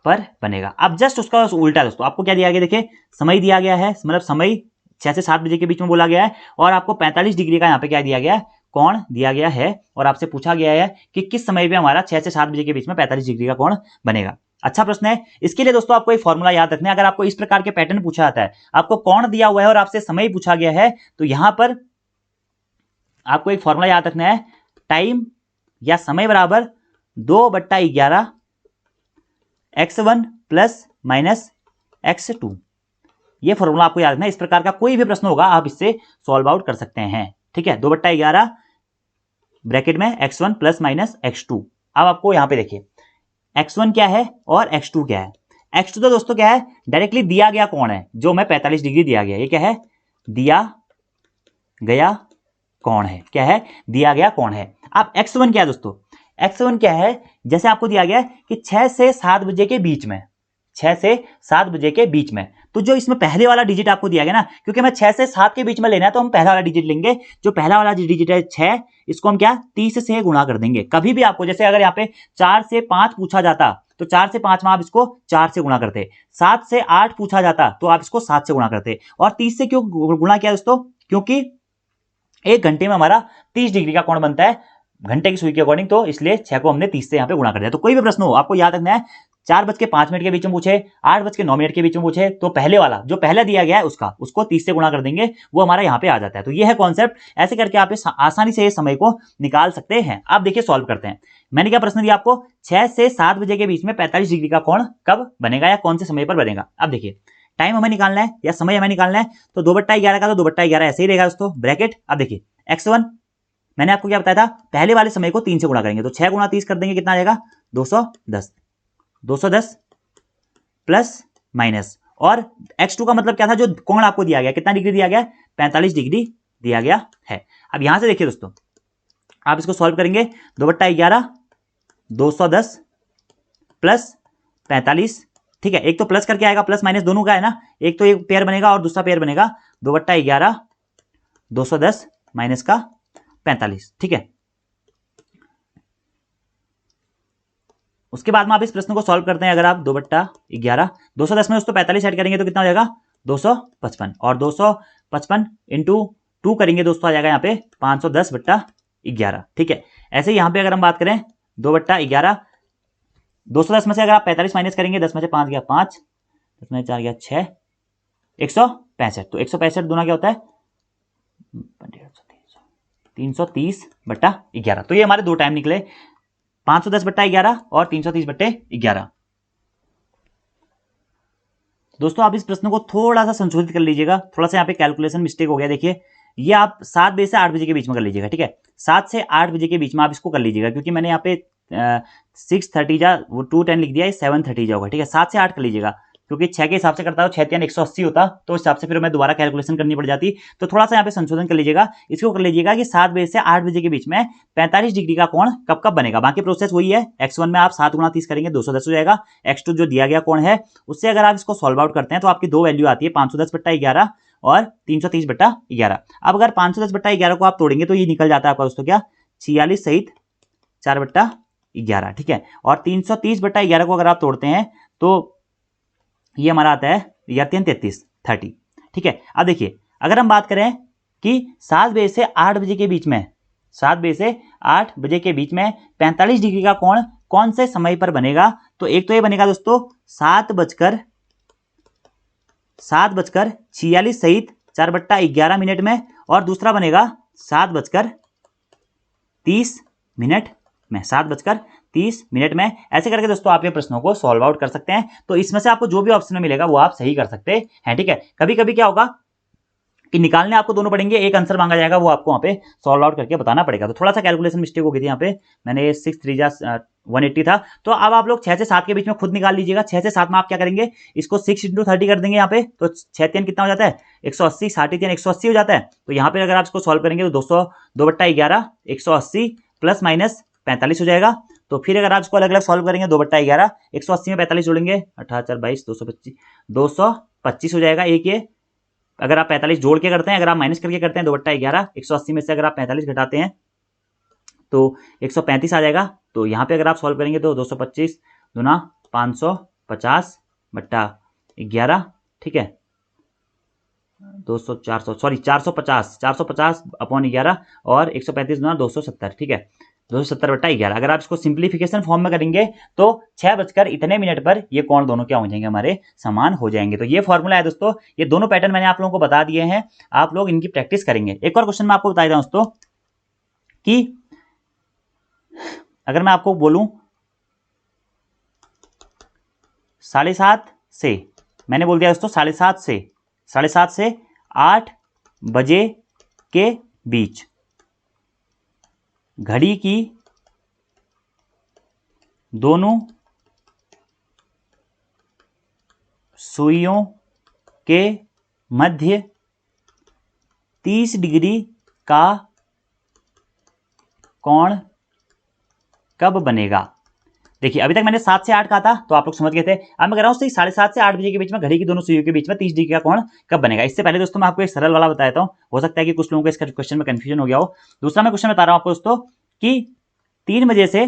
पर बनेगा। अब जस्ट उसका उल्टा दोस्तों, आपको क्या दिया गया, देखिए समय दिया गया है, मतलब समय 6 से 7 बजे के बीच में बोला गया है, और आपको 45 डिग्री का यहाँ पे क्या दिया गया है, कोण दिया गया है, और आपसे पूछा गया है कि किस समय पे हमारा 6 से 7 बजे के बीच में 45 डिग्री का कोण बनेगा। अच्छा प्रश्न है। इसके लिए दोस्तों आपको एक फॉर्मूला याद रखना है। अगर आपको इस प्रकार के पैटर्न पूछा जाता है, आपको कोण दिया हुआ है और आपसे समय पूछा गया है, तो यहां पर आपको एक फॉर्मूला याद रखना है, टाइम या समय बराबर 2/11 x1 प्लस माइनस x2। ये फॉर्मूला आपको याद रखना है। इस प्रकार का कोई भी प्रश्न होगा आप इससे सॉल्व आउट कर सकते हैं। ठीक है, 2/11 ब्रैकेट में x1 प्लस माइनस x2। अब आपको यहां पे देखिए x1 क्या है और x2 क्या है। x2 तो दोस्तों क्या है, डायरेक्टली दिया गया कोण है, जो मैं 45 डिग्री दिया गया, ये क्या है, दिया गया कोण है। क्या है, दिया गया कोण है। अब x1 क्या है दोस्तों, x1 क्या है, जैसे आपको दिया गया है कि 6 से 7 बजे के बीच में, 6 से 7 बजे के बीच में, तो जो इसमें पहले वाला डिजिट आपको दिया गया ना, क्योंकि मैं 6 से 7 के बीच में लेना है तो हम पहला वाला डिजिट लेंगे। जो पहला वाला डिजिट है 6, इसको हम क्या 30 से गुणा कर देंगे। कभी भी आपको जैसे अगर यहाँ पे 4 से 5 पूछा जाता तो 4 से 5 में आप इसको 4 से गुणा करते, 7 से 8 पूछा जाता तो आप इसको 7 से गुणा करते, और 30 से क्यों गुणा किया दोस्तों, क्योंकि 1 घंटे में हमारा 30 डिग्री का कोण बनता है घंटे की सुई के अकॉर्डिंग, तो इसलिए 6 को हमने 30 से यहाँ पे गुणा कर दिया। तो कोई भी प्रश्न हो आपको याद रखना है, 4:05 के बीच में पूछे, 8:09 के बीच में पूछे, तो पहले वाला जो पहले दिया गया है उसको 30 से गुणा कर देंगे, वो हमारा यहाँ पे आ जाता है। तो ये है कॉन्सेप्ट। ऐसे करके आप आसानी से समय को निकाल सकते हैं। आप देखिए सॉल्व करते हैं। मैंने क्या प्रश्न दिया आपको, 6 से 7 बजे के बीच में 45 डिग्री का कोण कब बनेगा या कौन से समय पर बनेगा। अब देखिए टाइम हमें निकालना है या समय हमें निकालना है, तो 2/11 का तो 2/11 ऐसे ही रहेगा दोस्तों ब्रैकेट। अब देखिए x1 मैंने आपको क्या बताया था, पहले वाले समय को 3 से गुणा करेंगे, तो 6 गुणा 30 कर देंगे, कितना आ जाएगा 210 प्लस माइनस, और x2 का मतलब क्या था, जो कोण आपको दिया गया कितना डिग्री दिया गया, 45 डिग्री दिया गया है। अब यहां से देखिए दोस्तों, आप इसको सॉल्व करेंगे, 2/11 210 प्लस 45 ठीक है, एक तो प्लस करके आएगा, प्लस माइनस दोनों का है ना, एक तो एक पेयर बनेगा और दूसरा पेयर बनेगा 2/11 210 माइनस का 45। ठीक है, उसके बाद में आप इस प्रश्न को सॉल्व करते हैं। अगर आप 2/11 210 में दोस्तों 45 ऐड करेंगे तो कितना हो जाएगा 255, और 255 इंटू 2 करेंगे दोस्तों आ जाएगा यहाँ पे 510/11। ठीक है, ऐसे ही यहाँ पे अगर हम बात करें 2/11 210 में से अगर आप 45 माइनस करेंगे, 10 में से 5 गया 5, 10 में 4 गया 6, 165। तो 165 दूना क्या होता है 330/11। तो ये हमारे दो टाइम निकले, 510/11 और 330/11। दोस्तों आप इस प्रश्न को थोड़ा सा संशोधित कर लीजिएगा, थोड़ा सा यहाँ पे कैलकुलेशन मिस्टेक हो गया। देखिए ये आप 7 बजे से 8 बजे के बीच में कर लीजिएगा। ठीक है, 7 से 8 बजे के बीच में आप इसको कर लीजिएगा, क्योंकि मैंने यहाँ पे 6:30 जा वो 2:10 लिख दिया है, 7:30 जाओगा। ठीक है, 7 से 8 कर लीजिएगा, क्योंकि 6 के हिसाब से करता हो 6 180 होता, तो इस हिसाब से फिर मैं दोबारा कैलकुलेशन करनी पड़ जाती। तो थोड़ा सा यहाँ पे संशोधन कर लीजिएगा, इसको कर लीजिएगा कि 7 बजे से 8 बजे के बीच में 45 डिग्री का कोण कब कब बनेगा। बाकी प्रोसेस वही है, x1 में आप 7 गुणा 30 करेंगे 210 हो जाएगा, x2 जो दिया गया कोण है उससे अगर आप इसको सॉल्व आउट करते हैं तो आपकी दो वैल्यू आती है 510/11 और 330/11। अब अगर 510/11 को आप तोड़ेंगे तो ये निकल जाता है आपका दोस्तों क्या 46 सहित 4/11। ठीक है, और 330/11 को अगर आप तोड़ते हैं तो ये हमारा आता है 33 30। ठीक है, अब देखिए अगर हम बात करें कि 7 बजे से 8 बजे के बीच में 7 बजे से 8 बजे के बीच में 45 डिग्री का कोण कौन से समय पर बनेगा, तो एक तो ये बनेगा दोस्तों 7:46 सहित 4/11 में, और दूसरा बनेगा 7:30 में 7:30 में। ऐसे करके दोस्तों आप ये प्रश्नों को सॉल्व आउट कर सकते हैं। तो इसमें से आपको जो भी ऑप्शन मिलेगा वो आप सही कर सकते हैं। ठीक है, कभी कभी क्या होगा कि निकालने आपको दोनों पड़ेंगे, एक आंसर मांगा जाएगा, वो आपको वहां पे सॉल्व आउट करके बताना पड़ेगा। तो थोड़ा सा कैलकुलेशन मिस्टेक हो गई थी यहाँ पे, मैंने 6 3 180 था। तो अब आप लोग 6 से 7 के बीच में खुद निकाल लीजिएगा। 6 से 7 में आप क्या करेंगे, इसको 6 × 30 कर देंगे यहाँ पे, तो 6 3 कितना हो जाता है 180, 60 3 180 हो जाता है। तो यहाँ पे अगर आप इसको सॉल्व करेंगे तो 2/11 180 प्लस माइनस 45 हो जाएगा। तो फिर अगर आप इसको अलग अलग सॉल्व करेंगे 2/11 180 में 45 जोड़ेंगे 18 4 22 225 हो जाएगा। एक ये अगर आप 45 जोड़ के करते हैं, अगर आप माइनस करके करते हैं 2/11 180 में से अगर आप 45 घटाते हैं तो 135 आ जाएगा। तो यहाँ पे अगर आप सॉल्व करेंगे तो 225 दूना 550/11। ठीक है, 450/11 और 135 दूना 270। ठीक है, 270/11। अगर आप इसको सिंप्लीफिकेशन फॉर्म में करेंगे तो 6 बजकर इतने मिनट पर ये कोण दोनों क्या हो जाएंगे, हमारे समान हो जाएंगे। तो ये फॉर्मूला है दोस्तों, ये दोनों पैटर्न मैंने आप लोगों को बता दिए हैं, आप लोग इनकी प्रैक्टिस करेंगे। एक और क्वेश्चन मैं आपको बता देता हूं दोस्तों कि अगर मैं आपको बोलूं 7:30 से, मैंने बोल दिया दोस्तों 7:30 से 8 बजे के बीच घड़ी की दोनों सुइयों के मध्य 30 डिग्री का कोण कब बनेगा। देखिए अभी तक मैंने 7 से 8 कहा था तो आप लोग समझ गए थे। अब मैं कह रहा हूं 7:30 से 8 बजे के बीच में घड़ी की दोनों सुइयों के बीच में 30 डिग्री का कोण कब बनेगा। इससे पहले दोस्तों मैं आपको एक सरल वाला बताता हूं, हो सकता है कि कुछ लोगों को इसका क्वेश्चन में कंफ्यूजन हो गया हो। दूसरा मैं क्वेश्चन बता रहा हूं आपको दोस्तों कि 3 बजे से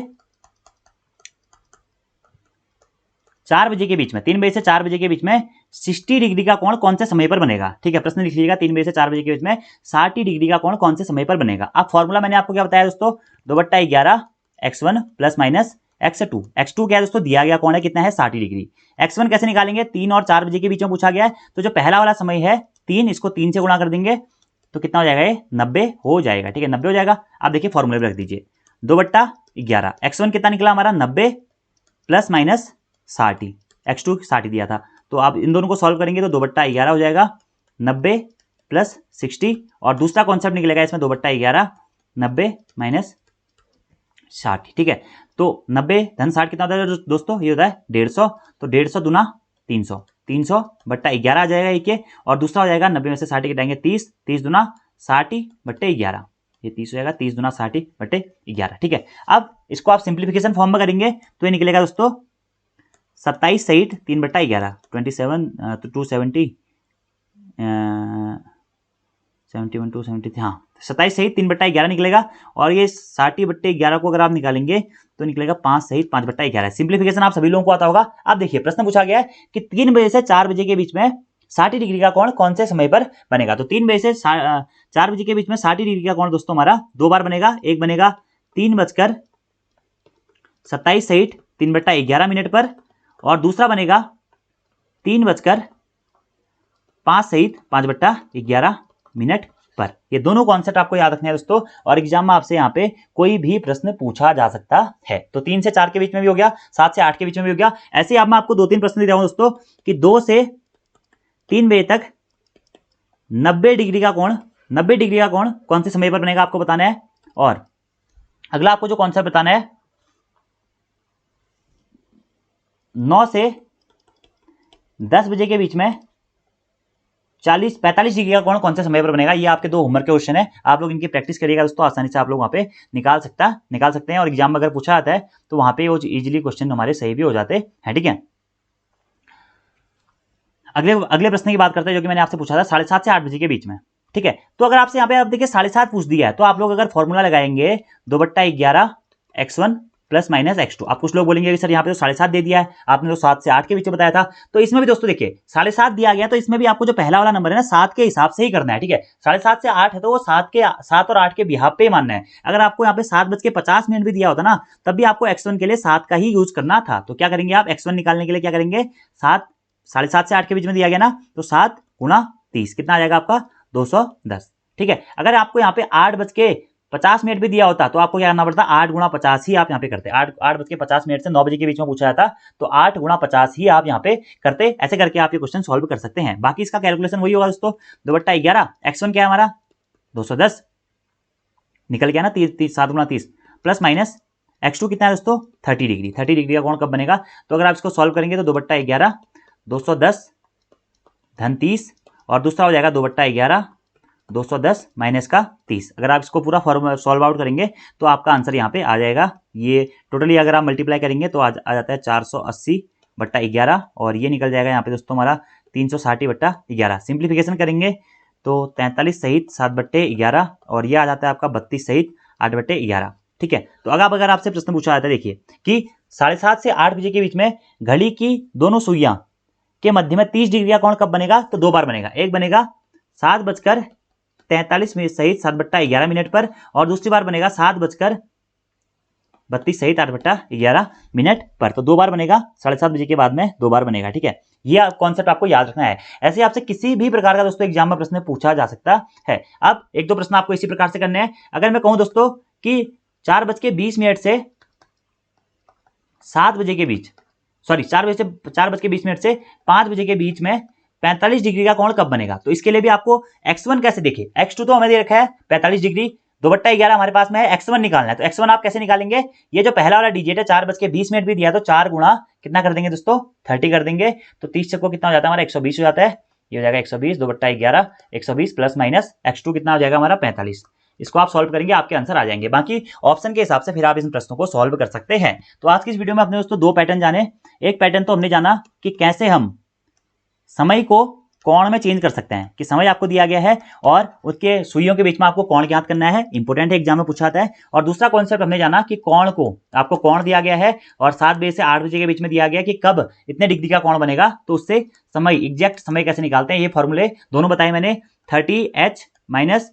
4 बजे के बीच में 3 बजे से 4 बजे के बीच में 60 डिग्री का कोण कौन से समय पर बनेगा। ठीक है, प्रश्न लिख लीजिएगा 3 बजे से 4 बजे के बीच में 60 डिग्री का कोण कौन से समय पर बनेगा। अब फॉर्मूला मैंने आपको क्या बताया दोस्तों 2/11 x1 plus minus x2। x2 क्या है दोस्तों दिया गया कोण है कितना है 60 डिग्री। x1 कैसे निकालेंगे 3 और 4 बजे के बीच में पूछा गया है, तो जो पहला वाला समय है 3, इसको 3 से गुणा कर देंगे तो कितना हो जाएगा ये 90 हो जाएगा। ठीक है, 90 हो जाएगा। आप देखिए फॉर्मूले में रख दीजिए 2/11 x1 कितना निकला हमारा 90 प्लस माइनस 60, x2 60 दिया था, तो आप इन दोनों को सॉल्व करेंगे तो 2/11 हो जाएगा 90 प्लस 60, और दूसरा कॉन्सेप्ट निकलेगा इसमें 2/11 90 माइनस 60। ठीक है, तो 90 धन 60 कितना होता है दोस्तों, ये होता है 150। तो 150 दूना 300, 300/11 आ जाएगा एक, और दूसरा हो जाएगा 90 में से 60 घटाएंगे 30, 30 दूना 60/11, ये 30 हो जाएगा 30 दूना 60/11। ठीक है, अब इसको आप सिंप्लीफिकेशन फॉर्म में करेंगे तो ये निकलेगा दोस्तों 27 सहित 3/11 27 तो 270 71 270 हाँ 27 सहित 3/11 निकलेगा। और ये 60/11 को अगर आप निकालेंगे तो निकलेगा 5 सहित 5/11। सिंप्लीफिकेशन आप सभी लोगों को आता होगा। अब देखिए प्रश्न पूछा गया है कि 3 बजे से 4 बजे के बीच में 60 डिग्री का कोण कौन से समय पर बनेगा। तो 3 बजे से 4 बजे के बीच में 60 डिग्री का कोण दोस्तों हमारा दो बार बनेगा। एक बनेगा 3:27 सहित 3/11 मिनट पर और दूसरा बनेगा 3:05 सहित 5/11 मिनट पर। ये दोनों कॉन्सेप्ट आपको याद रखने हैं दोस्तों, और एग्जाम में आपसे यहाँ पे कोई भी प्रश्न पूछा जा सकता है। तो 3 से 4 के बीच में भी हो गया, 7 से 8 के बीच में भी हो गया। ऐसे अब मैं आपको 2-3 प्रश्न दे रहा हूं दोस्तों कि 2 से 3 बजे तक 90 डिग्री का कोण कौन से समय पर बनेगा आपको बताना है। और अगला आपको जो कॉन्सेप्ट बताना है 9 से 10 बजे के बीच में 45 डिग्री का कोण कौन से समय पर बनेगा। ये आपके 2 होमवर्क के क्वेश्चन है, आप लोग इनकी प्रैक्टिस करिएगा दोस्तों, आसानी से आप लोग वहां पे निकाल सकते हैं। और एग्जाम में अगर पूछा जाता है तो वहां पे वो इजीली क्वेश्चन हमारे सही भी हो जाते हैं। ठीक है, अगले प्रश्न की बात करते हैं जो कि मैंने आपसे पूछा था 7:30 से 8 बजे के बीच में। ठीक है, तो अगर आपसे यहाँ पे आप देखिए 7:30 पूछ दिया है तो आप लोग अगर फॉर्मूला लगाएंगे 2/11 x1 प्लस माइनस x2। आप कुछ लोग बोलेंगे सर यहाँ पे तो 7:30 दे दिया है, आपने तो 7 से 8 के बीच में बताया था। तो इसमें भी दोस्तों देखिए 7:30 दिया गया तो इसमें भी आपको जो पहला वाला नंबर है ना 7 के हिसाब से ही करना है। ठीक है, 7:30 से 8 है तो वो 7 और 8 के बिहाफ पे ही मानना है। अगर आपको यहाँ पे 7:50 भी दिया होता ना तब भी आपको x1 के लिए 7 का ही यूज करना था। तो क्या करेंगे आप x1 निकालने के लिए क्या करेंगे 7:30 से 8 के बीच में दिया गया ना तो 7 × 30 कितना आ जाएगा आपका 210। ठीक है, अगर आपको यहाँ पे 8:50 भी दिया होता तो आपको क्या करना पड़ता 8 × 50 ही आप यहाँ पे करते। 8:50 से 9 बजे के बीच में पूछा जाता तो 8 × 50 ही आप यहाँ पे करते। ऐसे करके आप ये क्वेश्चन सॉल्व कर सकते हैं। बाकी इसका कैलकुलेशन वही होगा दोस्तों 2/11 x1 क्या है हमारा 210 निकल गया ना 7 × 30 प्लस माइनस x2 कितना है दोस्तों 30 डिग्री। 30 डिग्री का कोण कब बनेगा। तो अगर आप इसको सॉल्व करेंगे तो 2/11 210 धन 30 और दूसरा हो जाएगा 2/11 210 माइनस का 30। अगर आप इसको पूरा फॉर्मूला सॉल्व आउट करेंगे तो आपका आंसर यहाँ पे आ जाएगा। ये टोटली अगर आप मल्टीप्लाई करेंगे तो आ जाता है 480/11 और ये निकल जाएगा यहाँ पे दोस्तों हमारा 360/11। सिंप्लीफिकेशन करेंगे तो 43 सहित 7/11 और ये आ जाता है आपका 32 सहित 8/11। ठीक है, तो अगर आपसे प्रश्न पूछा जाता है देखिए कि 7:30 से 8 बजे के बीच में घड़ी की दोनों सुइयां के मध्य में 30 डिग्री का कोण कब बनेगा। तो दो बार बनेगा, एक बनेगा 7:43 सहित 7/11 मिनट पर और दूसरी बार बनेगा 7:32 सहित 8/11 मिनट पर। तो दो बार बनेगा, 7:30 बजे के बाद में दो बार बनेगा। ठीक है, ये कॉन्सेप्ट आपको याद रखना है। ऐसे आपसे किसी भी प्रकार का दोस्तों एग्जाम में प्रश्न पूछा जा सकता है। अब 1-2 प्रश्न आपको इसी प्रकार से करने हैं। अगर मैं कहूं दोस्तों कि 4:20 से 7 बजे के बीच 4:20 से 5 बजे के बीच में 45 डिग्री का कोण कब बनेगा। तो इसके लिए भी आपको x1 कैसे देखिए, x2 तो हमें दे रखा है 45 डिग्री, 2/11 हमारे पास में है, x1 निकालना है। तो x1 आप कैसे निकालेंगे, ये जो पहला वाला डिजिट है 4:20 भी दिया तो 4 गुणा कितना कर देंगे दोस्तों 30 कर देंगे। तो 30 को कितना हो जाता है हमारा 120 हो जाता है। ये हो जाएगा 120 2/11 120 प्लस माइनस x2 कितना हो जाएगा हमारा 45। इसको आप सॉल्व करेंगे आपके आंसर आ जाएंगे। बाकी ऑप्शन के हिसाब से फिर आप इन प्रश्नों को सॉल्व कर सकते हैं। तो आज की इस वीडियो में अपने दोस्तों 2 पैटर्न जाने। एक पैटर्न तो हमने जाना कि कैसे हम समय को कोण में चेंज कर सकते हैं, कि समय आपको दिया गया है और उसके सुइयों के बीच में आपको कोण ज्ञात करना है, इंपोर्टेंट है, एग्जाम में पूछा जाता है। और दूसरा कॉन्सेप्ट हमने जाना कि कोण को आपको कोण दिया गया है और 7 बजे से 8 बजे के बीच में दिया गया कि कब इतने डिग्री का कोण बनेगा, तो उससे समय एग्जैक्ट समय कैसे निकालते हैं, ये फॉर्मूले दोनों बताए मैंने। 30h minus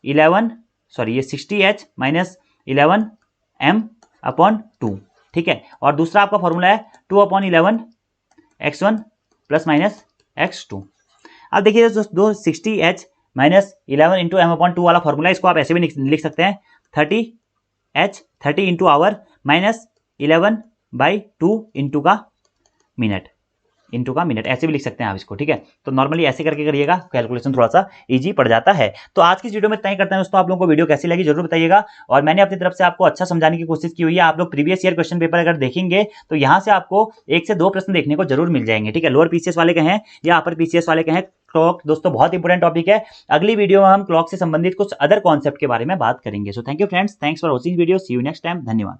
60h minus 11m/2। ठीक है, और दूसरा आपका फॉर्मूला है 2/11 x1 प्लस माइनस x2। अब देखिए दोस्तों 60h माइनस 11 इंटू m/2 वाला फॉर्मूला, इसको आप ऐसे भी लिख सकते हैं 30 इंटू आवर माइनस 11/2 इंटू का मिनट ऐसे भी लिख सकते हैं आप इसको। ठीक है, तो नॉर्मली ऐसे करके करिएगा, कैलकुलेशन थोड़ा सा इजी पड़ जाता है। तो आज की इस वीडियो में इतना ही करते हैं दोस्तों। आप लोगों को वीडियो कैसी लगी जरूर बताइएगा और मैंने अपनी तरफ से आपको अच्छा समझाने की कोशिश की हुई है। आप लोग प्रीवियस ईयर क्वेश्चन पेपर अगर देखेंगे तो यहाँ से आपको 1 से 2 प्रश्न देखने को जरूर मिल जाएंगे। ठीक है, लोअर पीसीएस वाले के हैं या अपर पीसीएस वाले के हैं। क्लॉक दोस्तों बहुत इंपॉर्टेंट टॉपिक है। अगली वीडियो में हम क्लॉक से संबंधित कुछ अदर कॉन्सेप्ट के बारे में बात करेंगे। So thank you friends, thanks for watching video, see you next time, धन्यवाद।